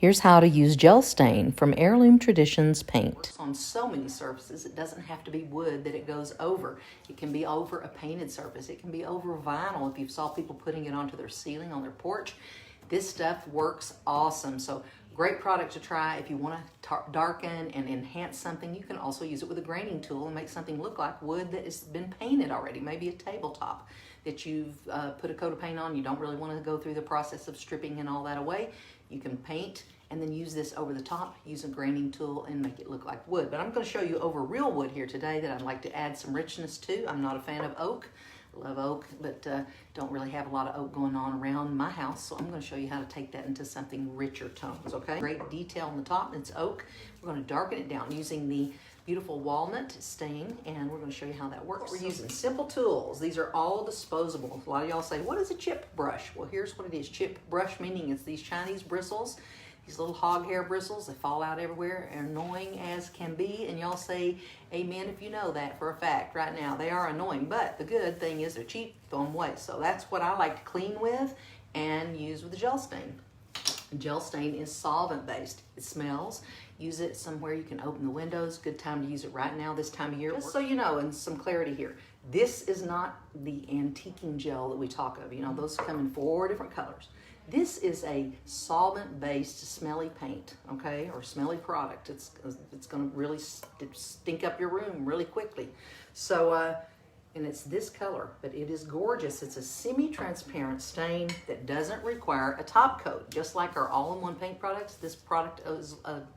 Here's how to use gel stain from Heirloom Traditions paint. Works on so many surfaces. It doesn't have to be wood that it goes over. It can be over a painted surface. It can be over vinyl if you saw people putting it onto their ceiling on their porch. This stuff works awesome. So great product to try if you want to darken and enhance something. You can also use it with a graining tool and make something look like wood that has been painted already, maybe a tabletop that you've put a coat of paint on. You don't really want to go through the process of stripping and all that away. You can paint and then use this over the top, use a graining tool and make it look like wood. But I'm going to show you over real wood here today that I'd like to add some richness to. I'm not a fan of oak. Love oak, but don't really have a lot of oak going on around my house, so I'm going to show you how to take that into something richer tones, okay? Great detail on the top, and it's oak. We're going to darken it down using the beautiful walnut stain, and we're going to show you how that works. We're using simple tools. These are all disposable. A lot of y'all say, what is a chip brush? Well, here's what it is. Chip brush meaning it's these Chinese bristles. These little hog hair bristles, they fall out everywhere, annoying as can be, and y'all say amen if you know that for a fact right now. They are annoying, but the good thing is they're cheap, throw them away. So that's what I like to clean with and use with the gel stain. Gel stain is solvent based. It smells. Use it somewhere you can open the windows. Good time to use it right now this time of year. Just so you know, and some clarity here, this is not the antiquing gel that we talk of. You know, those come in 4 different colors. This is a solvent-based smelly paint, okay, or smelly product. It's going to really stink up your room really quickly. So, and it's this color, but it is gorgeous. It's a semi-transparent stain that doesn't require a top coat. Just like our all-in-one paint products, this product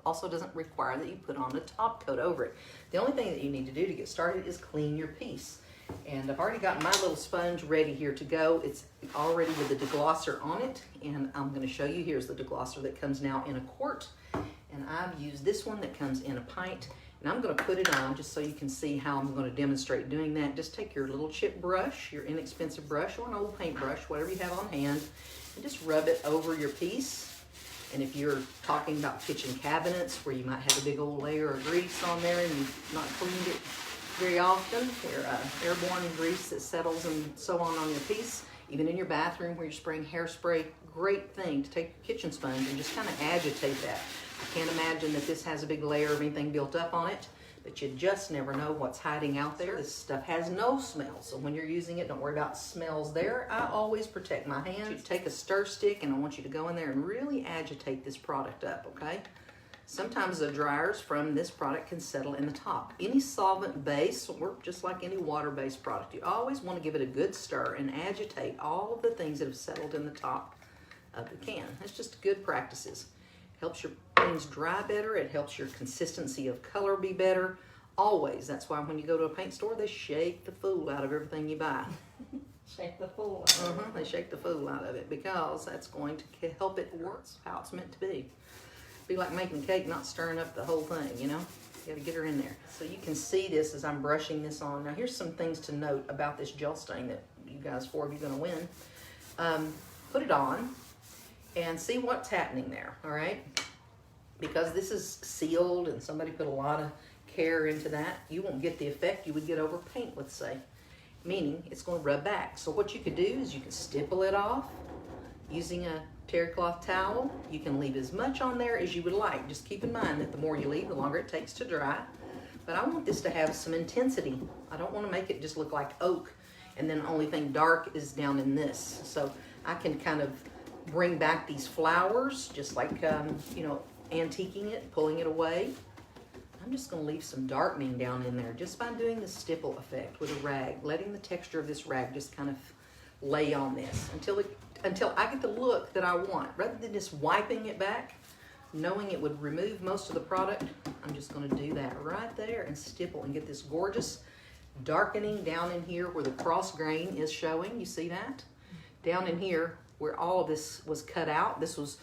also doesn't require that you put on a top coat over it. The only thing that you need to do to get started is clean your piece. And I've already got my little sponge ready here to go. It's already with the deglosser on it, and I'm going to show you. Here's the deglosser that comes now in a quart, and I've used this one that comes in a pint, and I'm going to put it on just so you can see how I'm going to demonstrate doing that. Just take your little chip brush, your inexpensive brush, or an old paint brush, whatever you have on hand, and just rub it over your piece. And if you're talking about kitchen cabinets where you might have a big old layer of grease on there and you've not cleaned it very often, airborne grease that settles and so on your piece, even in your bathroom where you're spraying hairspray, great thing to take your kitchen sponge and just kind of agitate that. I can't imagine that this has a big layer of anything built up on it, but you just never know what's hiding out there. This stuff has no smell, so when you're using it, don't worry about smells there. I always protect my hands. You take a stir stick and I want you to go in there and really agitate this product up, okay? Sometimes the dryers from this product can settle in the top. Any solvent base will work just like any water-based product. You always want to give it a good stir and agitate all of the things that have settled in the top of the can. That's just good practices. Helps your things dry better. It helps your consistency of color be better. Always. That's why when you go to a paint store, they shake the fool out of everything you buy. Shake the fool out of it. They shake the fool out of it because that's going to help it work how it's meant to be. Be like making cake, not stirring up the whole thing, you know? You gotta get her in there. So you can see this as I'm brushing this on. Now here's some things to note about this gel stain that you guys, 4 of you, gonna win. Put it on and see what's happening there, all right? Because this is sealed and somebody put a lot of care into that, you won't get the effect you would get over paint, let's say. Meaning it's gonna rub back. So what you could do is you can stipple it off using a terry cloth towel. You can leave as much on there as you would like. Just keep in mind that the more you leave, the longer it takes to dry. But I want this to have some intensity. I don't want to make it just look like oak and then the only thing dark is down in this. So I can kind of bring back these flowers, just like, you know, antiquing it, pulling it away. I'm just going to leave some darkening down in there just by doing the stipple effect with a rag, letting the texture of this rag just kind of lay on this until I get the look that I want. Rather than just wiping it back, knowing it would remove most of the product, I'm just going to do that right there and stipple and get this gorgeous darkening down in here where the cross grain is showing. You see that? Down in here where all of this was cut out, this was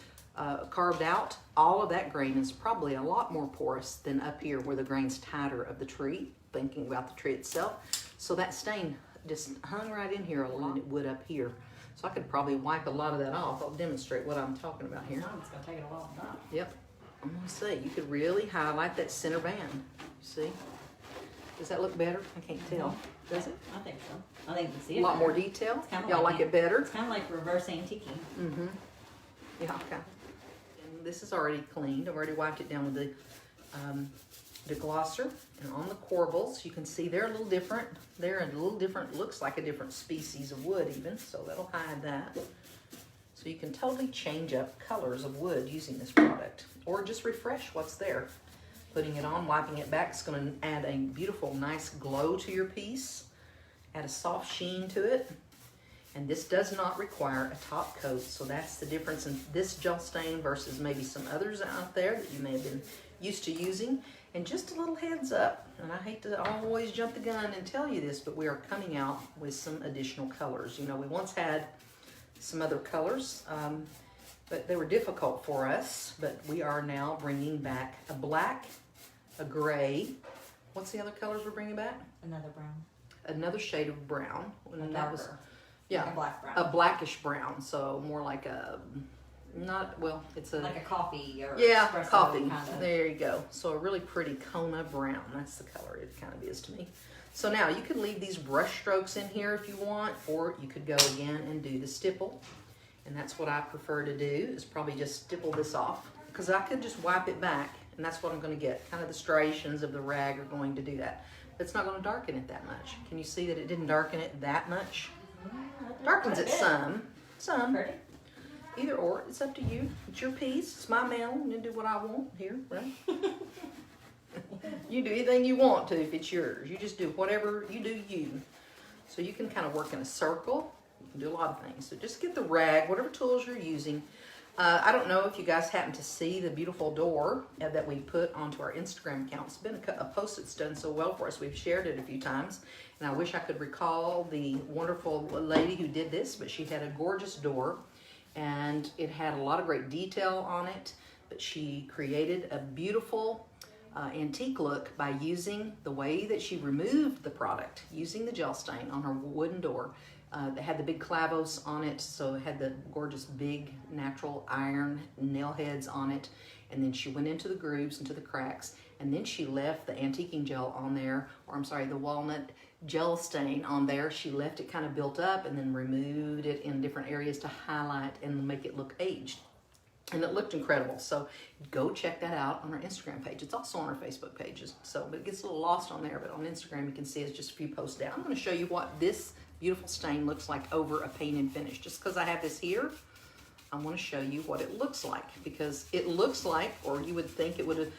carved out, all of that grain is probably a lot more porous than up here where the grain's tighter of the tree, thinking about the tree itself. So that stain just hung right in here a lot than it would up here. So I could probably wipe a lot of that off. I'll demonstrate what I'm talking about here. It's going to take it a while to dry. Yep. I'm going to say, you could really highlight that center band. You see? Does that look better? I can't tell. Does it? I think so. I think you can see it A lot better. more detail? Y'all Like like it better? It's kind of like reverse antiquing. Mm-hmm. Yeah, okay. And this is already cleaned. I've already wiped it down with the glosser. And on the corbels, you can see they're a little different. They're a little different, looks like a different species of wood even, so that'll hide that. So you can totally change up colors of wood using this product, or just refresh what's there. Putting it on, wiping it back is going to add a beautiful, nice glow to your piece, add a soft sheen to it. And this does not require a top coat, so that's the difference in this gel stain versus maybe some others out there that you may have been used to using. And just a little heads up, and I hate to always jump the gun and tell you this, but we are coming out with some additional colors. You know, we once had some other colors, but they were difficult for us, but we are now bringing back a black, a gray. What's the other colors we're bringing back? Another brown. Another shade of brown. And that was, yeah, like a black brown. A blackish brown, so more like a, not, well, it's a... Like a coffee or yeah, espresso coffee. kind of. There you go. So a really pretty Kona brown. That's the color it kind of is to me. So now you can leave these brush strokes in here if you want, or you could go again and do the stipple. And that's what I prefer to do, is probably just stipple this off, because I could just wipe it back, and that's what I'm going to get. Kind of the striations of the rag are going to do that. But it's not going to darken it that much. Can you see that it didn't darken it that much? Darkens it some. Pretty. Either or, it's up to you. It's your piece. It's my mail. You do what I want here, right? You do anything you want to if it's yours. You just do whatever you do you. So you can kind of work in a circle. You can do a lot of things. So just get the rag, whatever tools you're using. I don't know if you guys happen to see the beautiful door that we put onto our Instagram account. It's been a post that's done so well for us. We've shared it a few times. And I wish I could recall the wonderful lady who did this, but she had a gorgeous door. And it had a lot of great detail on it. But she created a beautiful antique look by using the way that she removed the product, using the gel stain on her wooden door. They had the big clavos on it, so it had the gorgeous big natural iron nail heads on it. And then she went into the grooves, into the cracks, and then she left the antiquing gel on there, or I'm sorry, the walnut gel stain on there. She left it kind of built up and then removed it in different areas to highlight and make it look aged. And it looked incredible. So go check that out on our Instagram page. It's also on our Facebook pages. So, but it gets a little lost on there, but on Instagram you can see it's just a few posts down. I'm going to show you what this beautiful stain looks like over a paint and finish. Just because I have this here, I want to show you what it looks like, because it looks like, or you would think it would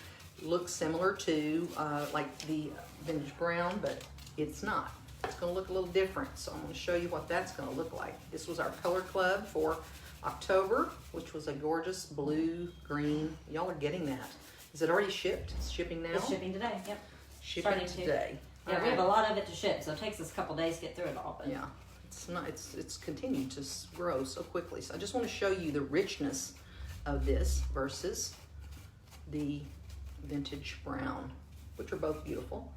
look similar to like the vintage brown, but it's not. It's going to look a little different. So I'm going to show you what that's going to look like. This was our color club for October, which was a gorgeous blue, green. Y'all are getting that. Is it already shipped? It's shipping now? It's shipping today, yep. Shipping Starting to. today. Yeah, we have a lot of it to ship, so it takes us a couple days to get through it all. But Yeah, it's not. It's continued to grow so quickly. So I just want to show you the richness of this versus the vintage brown, which are both beautiful.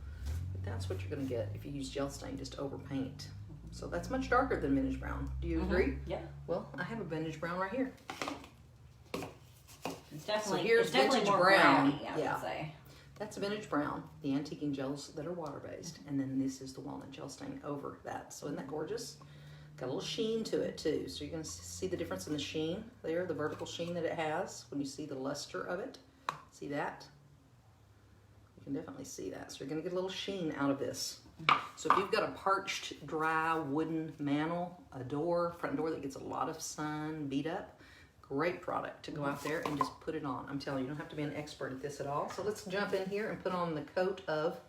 But that's what you're going to get if you use gel stain just over paint. So that's much darker than vintage brown. Do you agree? Yeah. Well, I have a vintage brown right here. It's definitely, So here's it's definitely vintage more brown. browny, I Yeah. would say. That's vintage brown, the antiquing gels that are water-based, and then this is the walnut gel stain over that. So isn't that gorgeous? Got a little sheen to it too. So you're going to see the difference in the sheen there, the vertical sheen that it has when you see the luster of it. See that? You can definitely see that. So you're going to get a little sheen out of this. So if you've got a parched, dry wooden mantle, a door, front door that gets a lot of sun, beat up, great product to go out there and just put it on. I'm telling you, you don't have to be an expert at this at all. So let's jump in here and put on the coat of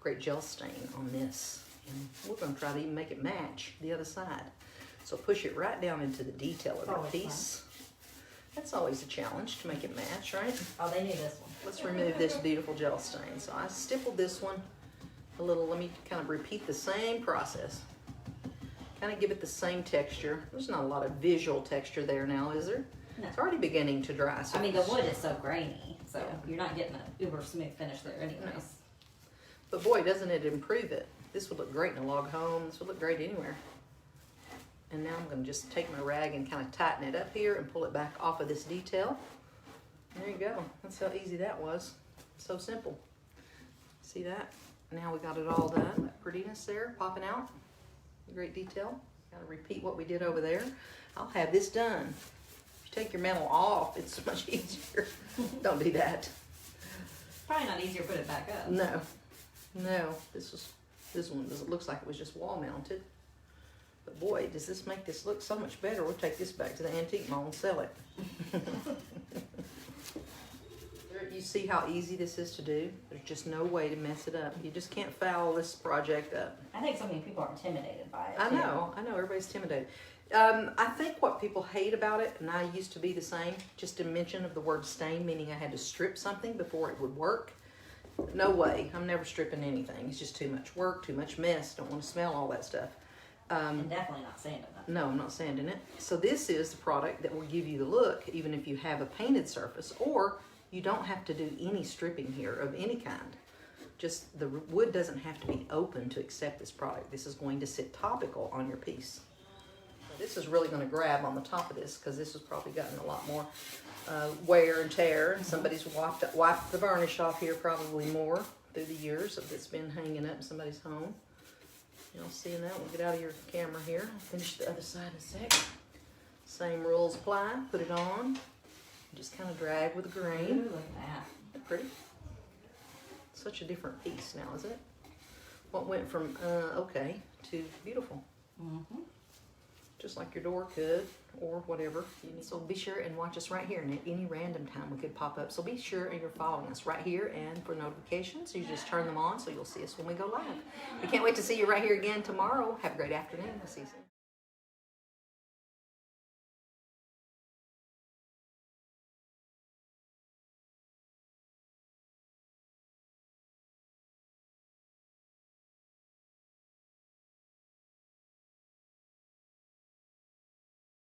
great gel stain on this. And we're going to try to even make it match the other side. So push it right down into the detail of your piece. That's always a challenge to make it match, right? Oh, they knew this one. Let's remove this beautiful gel stain. So I stippled this one a little. Let me kind of repeat the same process. Kind of give it the same texture. There's not a lot of visual texture there now, is there? No. It's already beginning to dry. So I mean, the wood is so grainy, so Yeah. you're not getting an uber smooth finish there anyways. No. But boy, doesn't it improve it. This would look great in a log home. This would look great anywhere. And now I'm going to just take my rag and kind of tighten it up here and pull it back off of this detail. There you go. That's how easy that was. So simple. See that? Now we got it all done. That prettiness there popping out. Great detail. Got to repeat what we did over there. I'll have this done you take your metal off, it's so much easier. Don't do that. Probably not easier to put it back up. No, no. This one looks like it was just wall mounted. But boy, does this make this look so much better. We'll take this back to the antique mall and sell it. You see how easy this is to do? There's just no way to mess it up. You just can't foul this project up. I think so many people are intimidated by it. I know, everybody's intimidated. I think what people hate about it, and I used to be the same, just a mention of the word stain, meaning I had to strip something before it would work. No way, I'm never stripping anything. It's just too much work, too much mess. Don't want to smell all that stuff. And definitely not sanding it. No, I'm not sanding it. So this is the product that will give you the look, even if you have a painted surface, or you don't have to do any stripping here of any kind. Just the wood doesn't have to be open to accept this product. This is going to sit topical on your piece. So this is really going to grab on the top of this because this has probably gotten a lot more wear and tear. And somebody's wiped the varnish off here probably more through the years of it's been hanging up in somebody's home. Y'all seeing that? We'll get out of your camera here. I'll finish the other side in a sec. Same rules apply. Put it on. Just kind of drag with the grain. Ooh, look at that. Isn't that pretty? Such a different piece now, isn't it? What went from okay to beautiful. Mm-hmm. Just like your door could, or whatever. So be sure and watch us right here, and at any random time we could pop up. So be sure and you're following us right here, and for notifications, you just turn them on so you'll see us when we go live. We can't wait to see you right here again tomorrow. Have a great afternoon. We'll see you soon.